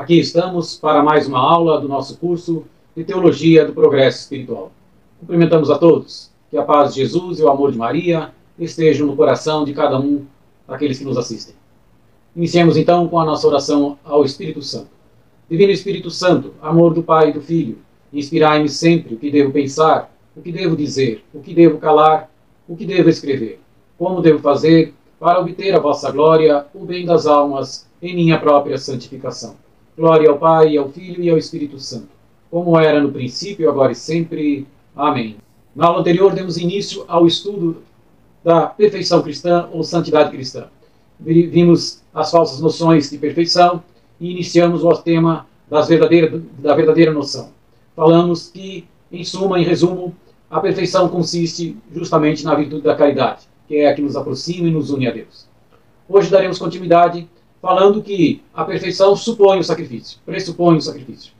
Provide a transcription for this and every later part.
Aqui estamos para mais uma aula do nosso curso de Teologia do Progresso Espiritual. Cumprimentamos a todos. Que a paz de Jesus e o amor de Maria estejam no coração de cada um daqueles que nos assistem. Iniciemos então com a nossa oração ao Espírito Santo. Divino Espírito Santo, amor do Pai e do Filho, inspirai-me sempre o que devo pensar, o que devo dizer, o que devo calar, o que devo escrever, como devo fazer para obter a vossa glória, o bem das almas, em minha própria santificação. Glória ao Pai, ao Filho e ao Espírito Santo, como era no princípio, agora e sempre. Amém. Na aula anterior, demos início ao estudo da perfeição cristã ou santidade cristã. Vimos as falsas noções de perfeição e iniciamos o tema da verdadeira noção. Falamos que, em suma, em resumo, a perfeição consiste justamente na virtude da caridade, que é a que nos aproxima e nos une a Deus. Hoje daremos continuidade falando que a perfeição supõe o sacrifício, pressupõe o sacrifício.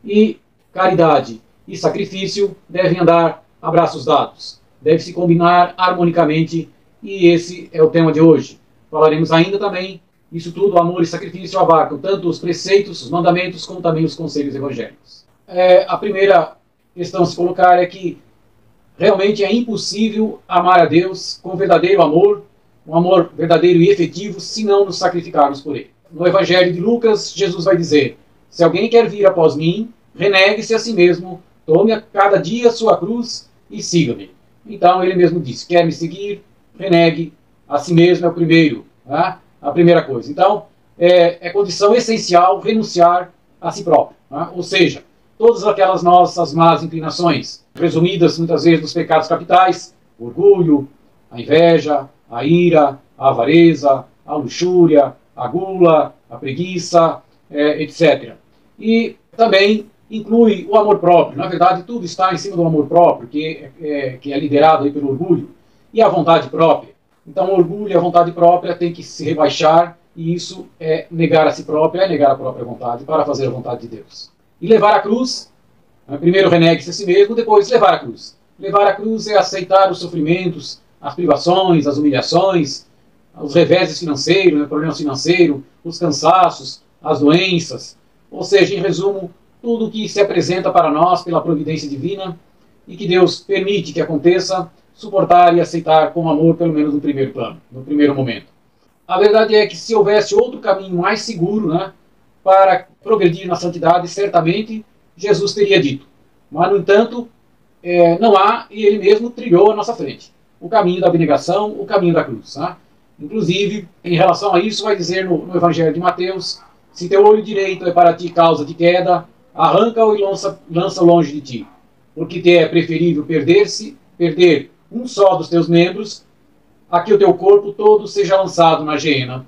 E caridade e sacrifício devem andar a braços dados, devem se combinar harmonicamente, e esse é o tema de hoje. Falaremos ainda também, isso tudo, amor e sacrifício, abarcam tanto os preceitos, os mandamentos, como também os conselhos evangélicos. A primeira questão a se colocar é que realmente é impossível amar a Deus com verdadeiro amor, um amor verdadeiro e efetivo, se não nos sacrificarmos por Ele. No Evangelho de Lucas, Jesus vai dizer: se alguém quer vir após mim, renegue-se a si mesmo, tome a cada dia a sua cruz e siga-me. Então ele mesmo disse: quer me seguir, renegue a si mesmo, é o primeiro, tá? A primeira coisa. Então é condição essencial renunciar a si próprio, tá? Ou seja, todas aquelas nossas más inclinações, resumidas muitas vezes nos pecados capitais: orgulho, a inveja, a ira, a avareza, a luxúria, a gula, a preguiça, etc. E também inclui o amor próprio. Na verdade, tudo está em cima do amor próprio, que é liderado aí pelo orgulho, e a vontade própria. Então, o orgulho e a vontade própria têm que se rebaixar, e isso é negar a si próprio, é negar a própria vontade para fazer a vontade de Deus. E levar a cruz, primeiro renegue-se a si mesmo, depois levar a cruz. Levar a cruz é aceitar os sofrimentos, as privações, as humilhações, os reveses financeiros, problemas financeiros, os cansaços, as doenças, ou seja, em resumo, tudo que se apresenta para nós pela providência divina e que Deus permite que aconteça, suportar e aceitar com amor, pelo menos no primeiro plano, no primeiro momento. A verdade é que se houvesse outro caminho mais seguro, né, para progredir na santidade, certamente Jesus teria dito. Mas, no entanto, não há, e ele mesmo trilhou à nossa frente o caminho da abnegação, o caminho da cruz. Tá? Inclusive, em relação a isso, vai dizer no Evangelho de Mateus: se teu olho direito é para ti causa de queda, arranca-o e lança longe de ti, porque te é preferível perder um só dos teus membros, a que o teu corpo todo seja lançado na geena.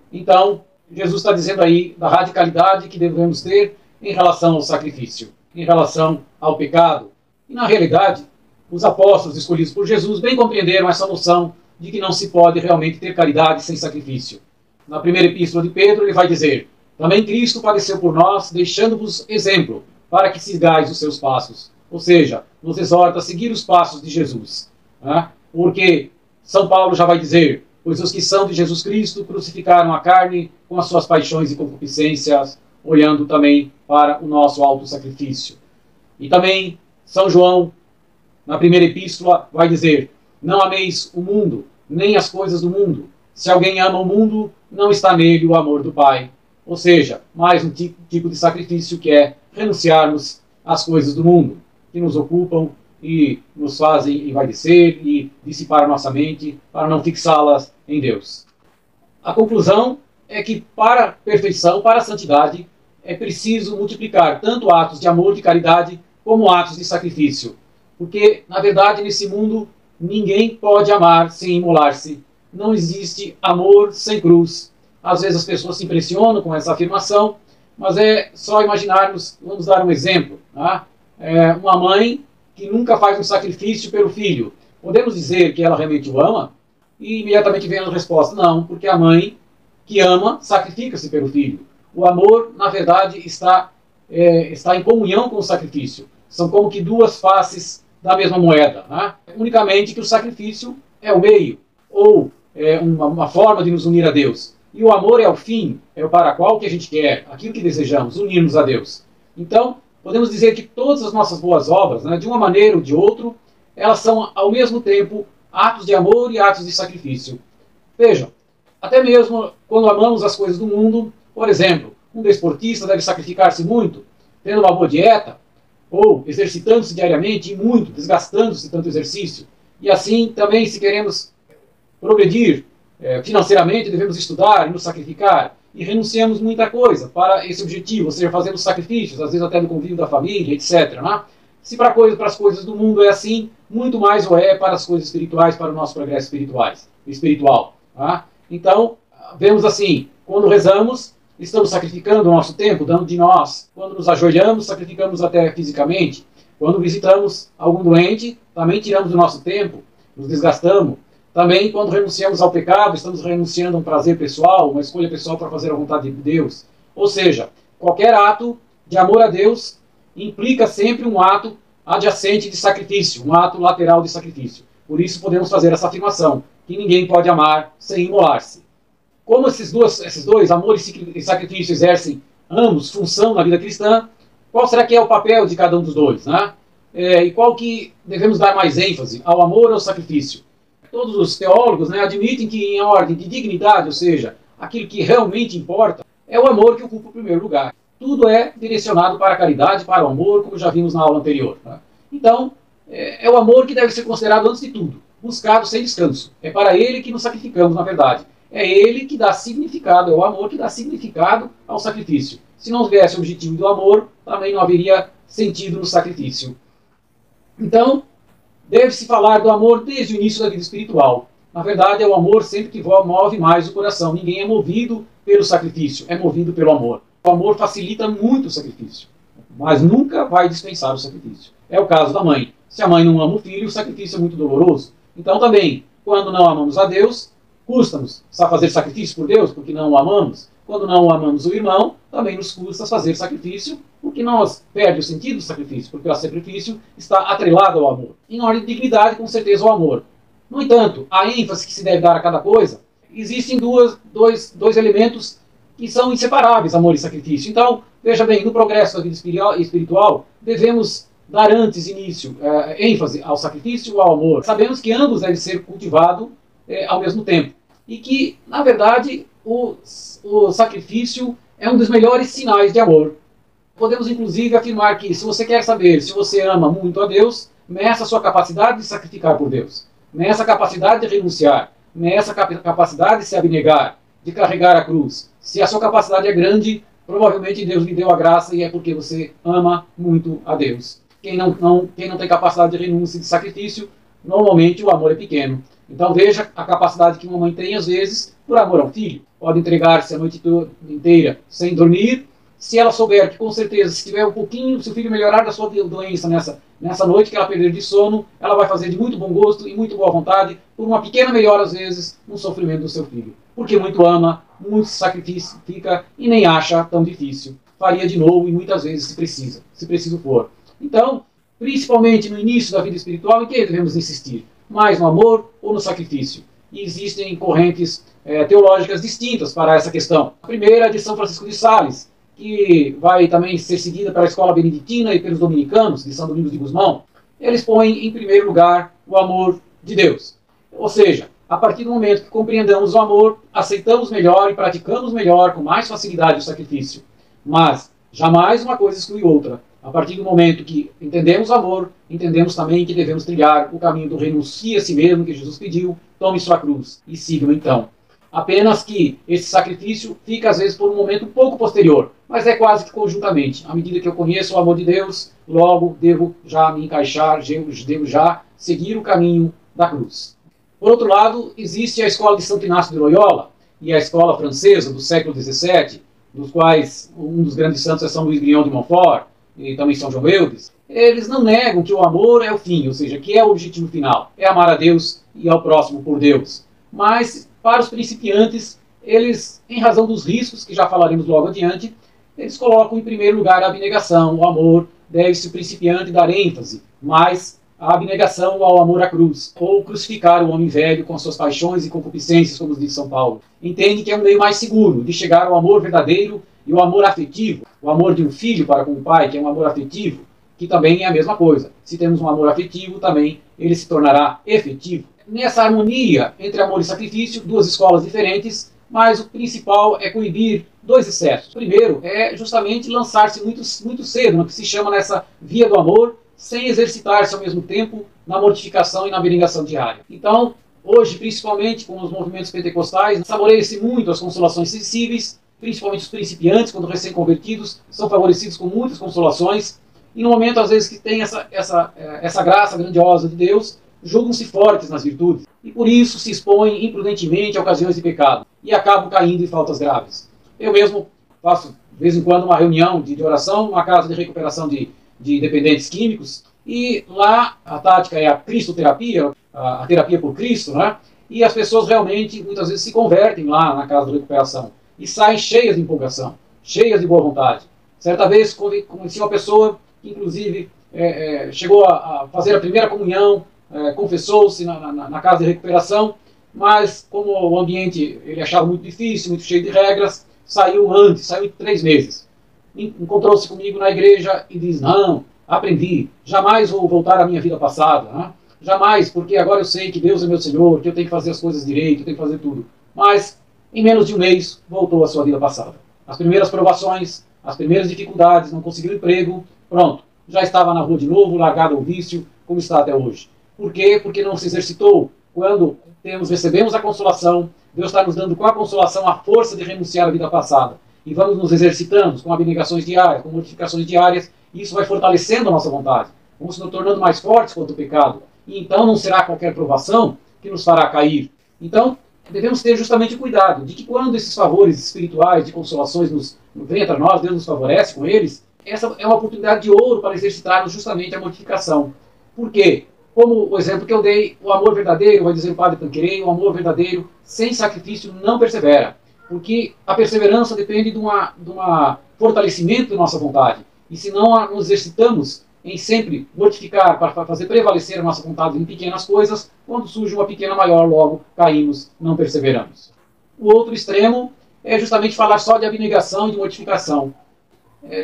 Então, Jesus está dizendo aí da radicalidade que devemos ter em relação ao sacrifício, em relação ao pecado. E, na realidade, os apóstolos escolhidos por Jesus bem compreenderam essa noção de que não se pode realmente ter caridade sem sacrifício. Na primeira epístola de Pedro, ele vai dizer: também Cristo padeceu por nós, deixando-vos exemplo, para que sigais os seus passos. Ou seja, nos exorta a seguir os passos de Jesus. Né? Porque São Paulo já vai dizer: pois os que são de Jesus Cristo crucificaram a carne com as suas paixões e concupiscências, olhando também para o nosso alto sacrifício. E também São João, na primeira epístola, vai dizer: não ameis o mundo, nem as coisas do mundo. Se alguém ama o mundo, não está nele o amor do Pai. Ou seja, mais um tipo de sacrifício, que é renunciarmos às coisas do mundo, que nos ocupam e nos fazem envaidecer e dissipar a nossa mente, para não fixá-las em Deus. A conclusão é que para a perfeição, para a santidade, é preciso multiplicar tanto atos de amor, de caridade, como atos de sacrifício. Porque, na verdade, nesse mundo, ninguém pode amar sem imolar-se. Não existe amor sem cruz. Às vezes as pessoas se impressionam com essa afirmação, mas é só imaginarmos, vamos dar um exemplo. Tá? Uma mãe que nunca faz um sacrifício pelo filho. Podemos dizer que ela realmente o ama? E imediatamente vem a resposta: não, porque a mãe que ama sacrifica-se pelo filho. O amor, na verdade, está em comunhão com o sacrifício. São como que duas faces da mesma moeda. Né? Unicamente que o sacrifício é o meio, ou uma forma de nos unir a Deus. E o amor é o fim, é o para qual que a gente quer, aquilo que desejamos, unirmos a Deus. Então, podemos dizer que todas as nossas boas obras, né, de uma maneira ou de outra, elas são ao mesmo tempo atos de amor e atos de sacrifício. Vejam, até mesmo quando amamos as coisas do mundo, por exemplo, um desportista deve sacrificar-se muito, tendo uma boa dieta, ou exercitando-se diariamente e muito, desgastando-se tanto exercício. E assim também, se queremos progredir financeiramente, devemos estudar e nos sacrificar, e renunciamos muita coisa para esse objetivo, ou seja, fazendo sacrifícios, às vezes até no convívio da família, etc. Né? Se para as coisas do mundo é assim, muito mais o é para as coisas espirituais, para o nosso progresso espiritual. Tá? Então, vemos assim, quando rezamos, estamos sacrificando o nosso tempo, dando de nós. Quando nos ajoelhamos, sacrificamos até fisicamente. Quando visitamos algum doente, também tiramos do nosso tempo, nos desgastamos. Também, quando renunciamos ao pecado, estamos renunciando a um prazer pessoal, uma escolha pessoal para fazer a vontade de Deus. Ou seja, qualquer ato de amor a Deus implica sempre um ato adjacente de sacrifício, um ato lateral de sacrifício. Por isso podemos fazer essa afirmação, que ninguém pode amar sem imolar-se. Como esses dois, amor e sacrifício, exercem ambos função na vida cristã, qual será que é o papel de cada um dos dois? Né? E qual que devemos dar mais ênfase, ao amor ou ao sacrifício? Todos os teólogos, né, admitem que em ordem de dignidade, ou seja, aquilo que realmente importa, é o amor que ocupa o primeiro lugar. Tudo é direcionado para a caridade, para o amor, como já vimos na aula anterior. Tá? Então, é o amor que deve ser considerado antes de tudo, buscado sem descanso. É para ele que nos sacrificamos, na verdade. É ele que dá significado, é o amor que dá significado ao sacrifício. Se não houvesse o objetivo do amor, também não haveria sentido no sacrifício. Então, deve-se falar do amor desde o início da vida espiritual. Na verdade, é o amor sempre que move mais o coração. Ninguém é movido pelo sacrifício, é movido pelo amor. O amor facilita muito o sacrifício, mas nunca vai dispensar o sacrifício. É o caso da mãe. Se a mãe não ama o filho, o sacrifício é muito doloroso. Então também, quando não amamos a Deus, custa-nos fazer sacrifício por Deus, porque não o amamos. Quando não amamos o irmão, também nos custa fazer sacrifício, porque nós perde o sentido do sacrifício, porque o sacrifício está atrelado ao amor. Em ordem de dignidade, com certeza, o amor. No entanto, a ênfase que se deve dar a cada coisa, existem dois elementos que são inseparáveis, amor e sacrifício. Então, veja bem, no progresso da vida espiritual, devemos dar antes início, ênfase ao sacrifício ou ao amor. Sabemos que ambos devem ser cultivados ao mesmo tempo. E que, na verdade, o sacrifício é um dos melhores sinais de amor. Podemos, inclusive, afirmar que, se você quer saber se você ama muito a Deus, meça a sua capacidade de sacrificar por Deus. Meça a capacidade de renunciar. Meça a capacidade de se abnegar, de carregar a cruz. Se a sua capacidade é grande, provavelmente Deus lhe deu a graça e é porque você ama muito a Deus. Quem não tem capacidade de renúncia e de sacrifício, normalmente o amor é pequeno. Então veja a capacidade que uma mãe tem, às vezes, por amor ao filho. Pode entregar-se a noite inteira sem dormir. Se ela souber que, com certeza, se tiver um pouquinho, se o filho melhorar da sua doença nessa noite que ela perder de sono, ela vai fazer de muito bom gosto e muito boa vontade, por uma pequena melhora, às vezes, no sofrimento do seu filho. Porque muito ama, muito sacrifica e nem acha tão difícil. Faria de novo e muitas vezes se preciso for. Então, principalmente no início da vida espiritual, em que devemos insistir? Mais no amor ou no sacrifício? E existem correntes teológicas distintas para essa questão. A primeira é de São Francisco de Sales, que vai também ser seguida pela escola beneditina e pelos dominicanos, de São Domingos de Gusmão. Eles põem em primeiro lugar o amor de Deus. Ou seja, a partir do momento que compreendamos o amor, aceitamos melhor e praticamos melhor, com mais facilidade, o sacrifício. Mas jamais uma coisa exclui outra. A partir do momento que entendemos o amor, entendemos também que devemos trilhar o caminho do renuncie a si mesmo, que Jesus pediu, tome sua cruz e siga-o então. Apenas que esse sacrifício fica, às vezes, por um momento um pouco posterior, mas é quase que conjuntamente. À medida que eu conheço o amor de Deus, logo devo já me encaixar, devo já seguir o caminho da cruz. Por outro lado, existe a escola de Santo Inácio de Loyola e a escola francesa do século XVII, dos quais um dos grandes santos é São Luís Grignon de Montfort, e também São João Eudes. Eles não negam que o amor é o fim, ou seja, que é o objetivo final, é amar a Deus e ao próximo por Deus. Mas, para os principiantes, eles, em razão dos riscos, que já falaremos logo adiante, eles colocam em primeiro lugar a abnegação, o amor, deve-se o principiante dar ênfase mais a abnegação ao amor à cruz, ou crucificar o homem velho com suas paixões e concupiscências, como diz São Paulo. Entende que é um meio mais seguro de chegar ao amor verdadeiro e o amor afetivo, o amor de um filho para com o pai, que é um amor afetivo, que também é a mesma coisa. Se temos um amor afetivo, também ele se tornará efetivo. Nessa harmonia entre amor e sacrifício, duas escolas diferentes, mas o principal é coibir dois excessos. O primeiro é justamente lançar-se muito cedo, no que se chama nessa via do amor, sem exercitar-se ao mesmo tempo na mortificação e na abnegação diária. Então, hoje, principalmente com os movimentos pentecostais, saboreia-se muito as consolações sensíveis, principalmente os principiantes, quando recém-convertidos, são favorecidos com muitas consolações, e no momento, às vezes, que tem essa graça grandiosa de Deus, julgam-se fortes nas virtudes, e por isso se expõem imprudentemente a ocasiões de pecado, e acabam caindo em faltas graves. Eu mesmo faço, de vez em quando, uma reunião de oração numa casa de recuperação de dependentes químicos, e lá a tática é a cristoterapia, a terapia por Cristo, né? E as pessoas realmente, muitas vezes, se convertem lá na casa de recuperação, e saem cheias de empolgação, cheias de boa vontade. Certa vez, conheci uma pessoa que, inclusive, chegou a fazer a primeira comunhão, confessou-se na casa de recuperação, mas como o ambiente ele achava muito difícil, muito cheio de regras, saiu em 3 meses. Encontrou-se comigo na igreja e diz: não, aprendi, jamais vou voltar à minha vida passada, né? Jamais, porque agora eu sei que Deus é meu Senhor, que eu tenho que fazer as coisas direito, eu tenho que fazer tudo. Mas, em menos de um mês, voltou à sua vida passada. As primeiras provações, as primeiras dificuldades, não conseguiu emprego, pronto, já estava na rua de novo, largado ao vício, como está até hoje. Por quê? Porque não se exercitou. Quando recebemos a consolação, Deus está nos dando com a consolação a força de renunciar à vida passada. E vamos nos exercitando com abnegações diárias, com mortificações diárias, e isso vai fortalecendo a nossa vontade. Vamos nos tornando mais fortes contra o pecado. E então não será qualquer provação que nos fará cair. Então, devemos ter justamente o cuidado de que quando esses favores espirituais de consolações vêm até nós, Deus nos favorece com eles, essa é uma oportunidade de ouro para exercitarmos justamente a mortificação. Por quê? Como o exemplo que eu dei, o amor verdadeiro, vai dizer o padre Tanqueray, o amor verdadeiro sem sacrifício não persevera. Porque a perseverança depende de um fortalecimento da nossa vontade. E se não nos exercitamos em sempre mortificar para fazer prevalecer a nossa vontade em pequenas coisas, quando surge uma pequena maior, logo caímos, não perseveramos. O outro extremo é justamente falar só de abnegação e de mortificação.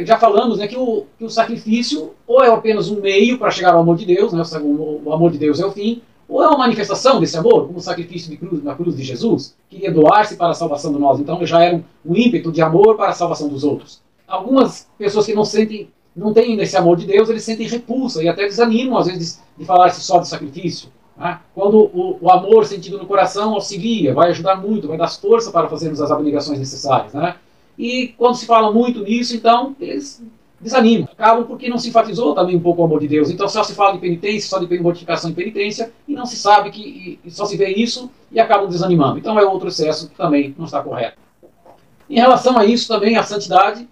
Já falamos, né, que o sacrifício ou é apenas um meio para chegar ao amor de Deus, né, o amor de Deus é o fim, ou é uma manifestação desse amor, como o sacrifício na cruz de Jesus, que queria doar-se para a salvação de nós. Então já era um ímpeto de amor para a salvação dos outros. Algumas pessoas que não têm esse amor de Deus, eles sentem repulsa e até desanimam, às vezes, de falar-se só de sacrifício. Né? Quando o amor sentido no coração auxilia, vai ajudar muito, vai dar força para fazermos as abnegações necessárias. Né? E quando se fala muito nisso, então, eles desanimam. Acabam porque não se enfatizou também um pouco o amor de Deus. Então só se fala de penitência, só de mortificação e penitência, e não se sabe e só se vê isso e acabam desanimando. Então é outro excesso que também não está correto. Em relação a isso também, a santidade,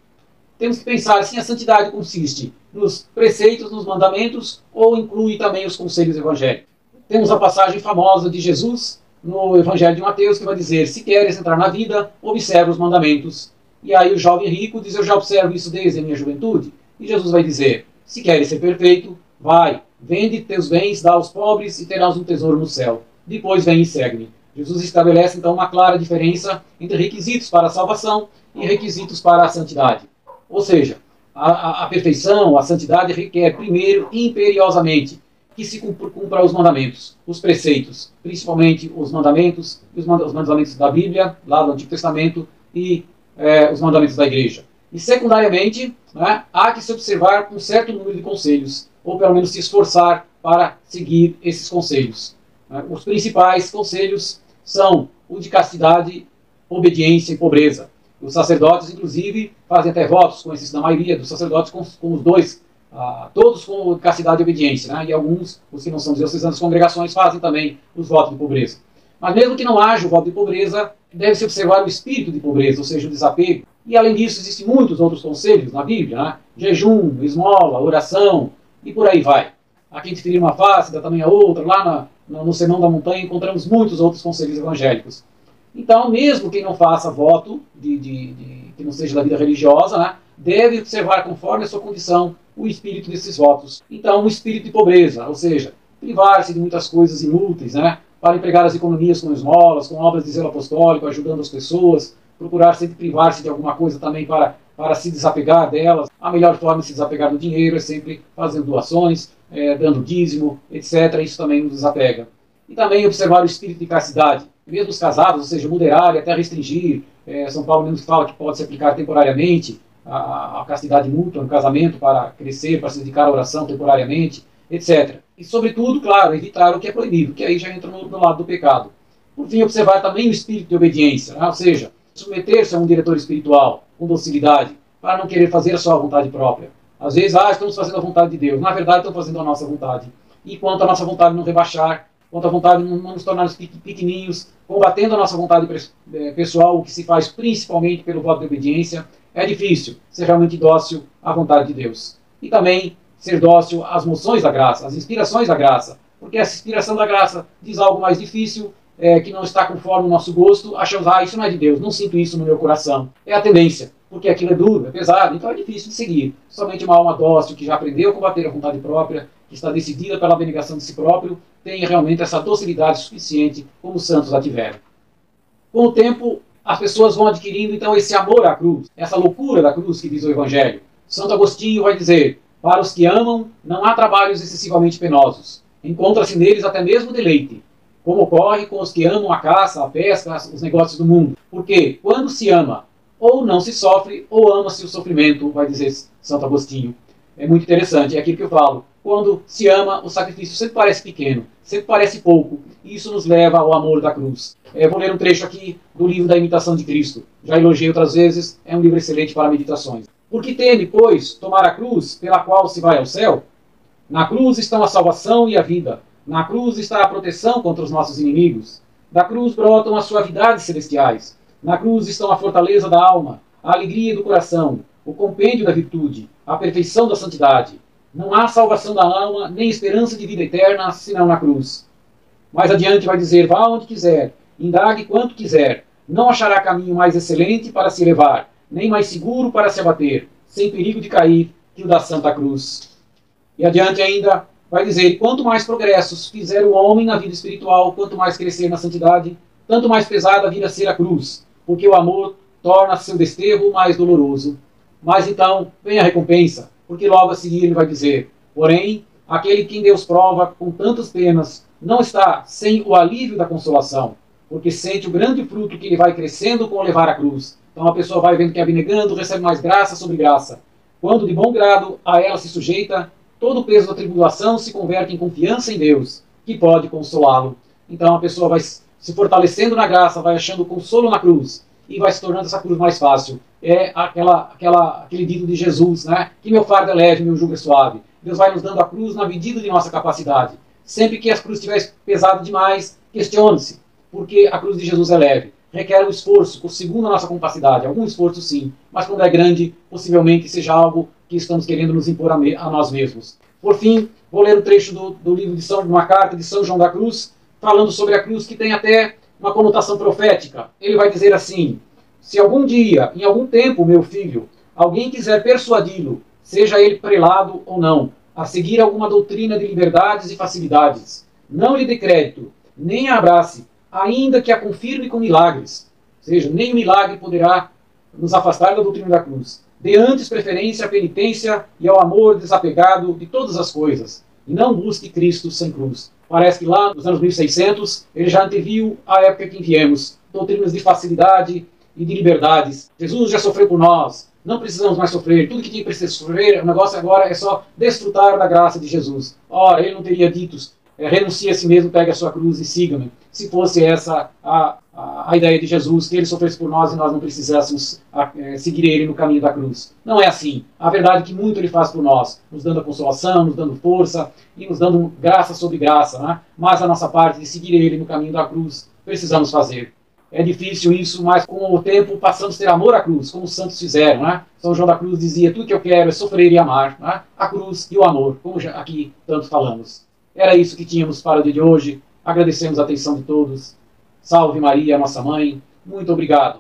temos que pensar assim, a santidade consiste nos preceitos, nos mandamentos, ou inclui também os conselhos evangélicos. Temos a passagem famosa de Jesus no Evangelho de Mateus, que vai dizer: se queres entrar na vida, observa os mandamentos. E aí o jovem rico diz: eu já observo isso desde a minha juventude. E Jesus vai dizer: se queres ser perfeito, vai, vende teus bens, dá aos pobres e terás um tesouro no céu. Depois vem e segue-me. Jesus estabelece então uma clara diferença entre requisitos para a salvação e requisitos para a santidade. Ou seja, a perfeição, a santidade requer primeiro, imperiosamente, que se cumpra os mandamentos, os preceitos, principalmente os mandamentos da Bíblia, lá do Antigo Testamento, e os mandamentos da igreja. E secundariamente, né, há que se observar um certo número de conselhos, ou pelo menos se esforçar para seguir esses conselhos. Os principais conselhos são o de castidade, obediência e pobreza. Os sacerdotes, inclusive, fazem até votos, conhecidos na maioria dos sacerdotes, com os dois, todos com castidade e obediência. Né? E alguns, os que não são diocesanos das congregações, fazem também os votos de pobreza. Mas mesmo que não haja o voto de pobreza, deve-se observar o espírito de pobreza, ou seja, o desapego. E além disso, existem muitos outros conselhos na Bíblia, né? Jejum, esmola, oração, e por aí vai. A quem te ferir uma face, dá também a outra. Lá no Sermão da Montanha encontramos muitos outros conselhos evangélicos. Então, mesmo quem não faça voto, que não seja da vida religiosa, né, deve observar conforme a sua condição o espírito desses votos. Então, um espírito de pobreza, ou seja, privar-se de muitas coisas inúteis, né? Para empregar as economias com esmolas, com obras de zelo apostólico, ajudando as pessoas, procurar sempre privar-se de alguma coisa também para se desapegar delas. A melhor forma de se desapegar do dinheiro é sempre fazendo doações, dando dízimo, etc. Isso também nos desapega. E também observar o espírito de castidade. Mesmo os casados, ou seja, moderar e até restringir. São Paulo mesmo fala que pode se aplicar temporariamente a castidade mútua no casamento para crescer, para se dedicar à oração temporariamente, etc. E, sobretudo, claro, evitar o que é proibido, que aí já entra no lado do pecado. Por fim, observar também o espírito de obediência, né? Ou seja, submeter-se a um diretor espiritual com docilidade, para não querer fazer a sua vontade própria. Às vezes, estamos fazendo a vontade de Deus. Na verdade, estamos fazendo a nossa vontade. E quanto a nossa vontade não rebaixar, quanto a vontade não nos tornarmos pequenininhos, combatendo a nossa vontade pessoal, o que se faz principalmente pelo voto de obediência, é difícil ser realmente dócil à vontade de Deus. E também ser dócil às moções da graça, às inspirações da graça. Porque essa inspiração da graça diz algo mais difícil, que não está conforme o nosso gosto, achamos, isso não é de Deus, não sinto isso no meu coração. É a tendência, porque aquilo é duro, é pesado, então é difícil de seguir. Somente uma alma dócil que já aprendeu a combater a vontade própria, que está decidida pela abnegação de si próprio, tem realmente essa docilidade suficiente, como os santos a tiveram. Com o tempo, as pessoas vão adquirindo então esse amor à cruz, essa loucura da cruz que diz o Evangelho. Santo Agostinho vai dizer: para os que amam, não há trabalhos excessivamente penosos. Encontra-se neles até mesmo deleite, como ocorre com os que amam a caça, a pesca, os negócios do mundo. Porque quando se ama, ou não se sofre, ou ama-se o sofrimento, vai dizer Santo Agostinho. É muito interessante, é aquilo que eu falo. Quando se ama, o sacrifício sempre parece pequeno, sempre parece pouco, e isso nos leva ao amor da cruz. Vou ler um trecho aqui do livro da Imitação de Cristo. Já elogiei outras vezes, é um livro excelente para meditações. Porque teme, pois, tomar a cruz pela qual se vai ao céu? Na cruz estão a salvação e a vida. Na cruz está a proteção contra os nossos inimigos. Da cruz brotam as suavidades celestiais. Na cruz estão a fortaleza da alma, a alegria do coração, o compêndio da virtude, a perfeição da santidade. Não há salvação da alma, nem esperança de vida eterna, senão na cruz. Mais adiante vai dizer: vá onde quiser, indague quanto quiser, não achará caminho mais excelente para se elevar, nem mais seguro para se abater, sem perigo de cair, que o da Santa Cruz. E adiante ainda vai dizer: quanto mais progressos fizer o homem na vida espiritual, quanto mais crescer na santidade, tanto mais pesada vir a ser a cruz, porque o amor torna seu desterro mais doloroso. Mas então vem a recompensa, porque logo a seguir ele vai dizer: porém, aquele que em Deus prova com tantas penas, não está sem o alívio da consolação, porque sente o grande fruto que ele vai crescendo com levar a cruz. Então a pessoa vai vendo que abnegando, recebe mais graça sobre graça. Quando de bom grado a ela se sujeita, todo o peso da tribulação se converte em confiança em Deus, que pode consolá-lo. Então a pessoa vai se fortalecendo na graça, vai achando consolo na cruz, e vai se tornando essa cruz mais fácil. É aquele dito de Jesus, né? Que meu fardo é leve, meu jugo é suave. Deus vai nos dando a cruz na medida de nossa capacidade. Sempre que a cruz estiver pesada demais, questione-se, porque a cruz de Jesus é leve. Requer um esforço, segundo a nossa capacidade. Algum esforço sim, mas quando é grande, possivelmente seja algo que estamos querendo nos impor a nós mesmos. Por fim, vou ler um trecho do livro de uma carta de São João da Cruz, falando sobre a cruz, que tem até uma conotação profética. Ele vai dizer assim: se algum dia, em algum tempo, meu filho, alguém quiser persuadi-lo, seja ele prelado ou não, a seguir alguma doutrina de liberdades e facilidades, não lhe dê crédito, nem a abrace, ainda que a confirme com milagres. Ou seja, nem o milagre poderá nos afastar da doutrina da cruz. Dê antes preferência à penitência e ao amor desapegado de todas as coisas, e não busque Cristo sem cruz. Parece que lá nos anos 1600 ele já anteviu a época que viemos, doutrinas de facilidade e de liberdades. Jesus já sofreu por nós, não precisamos mais sofrer, tudo que tinha que sofrer, o negócio agora é só desfrutar da graça de Jesus. Ora, ele não teria dito: renuncie a si mesmo, pegue a sua cruz e siga-me, se fosse essa a ideia de Jesus, que ele sofresse por nós e nós não precisássemos seguir ele no caminho da cruz. Não é assim. A verdade é que muito ele faz por nós, nos dando a consolação, nos dando força e nos dando graça sobre graça, né? Mas a nossa parte de seguir ele no caminho da cruz, precisamos fazer. É difícil isso, mas com o tempo passamos a ter amor à cruz, como os santos fizeram, né? São João da Cruz dizia: tudo que eu quero é sofrer e amar, né? A cruz e o amor, como já aqui tanto falamos. Era isso que tínhamos para o dia de hoje. Agradecemos a atenção de todos. Salve Maria, nossa mãe. Muito obrigado.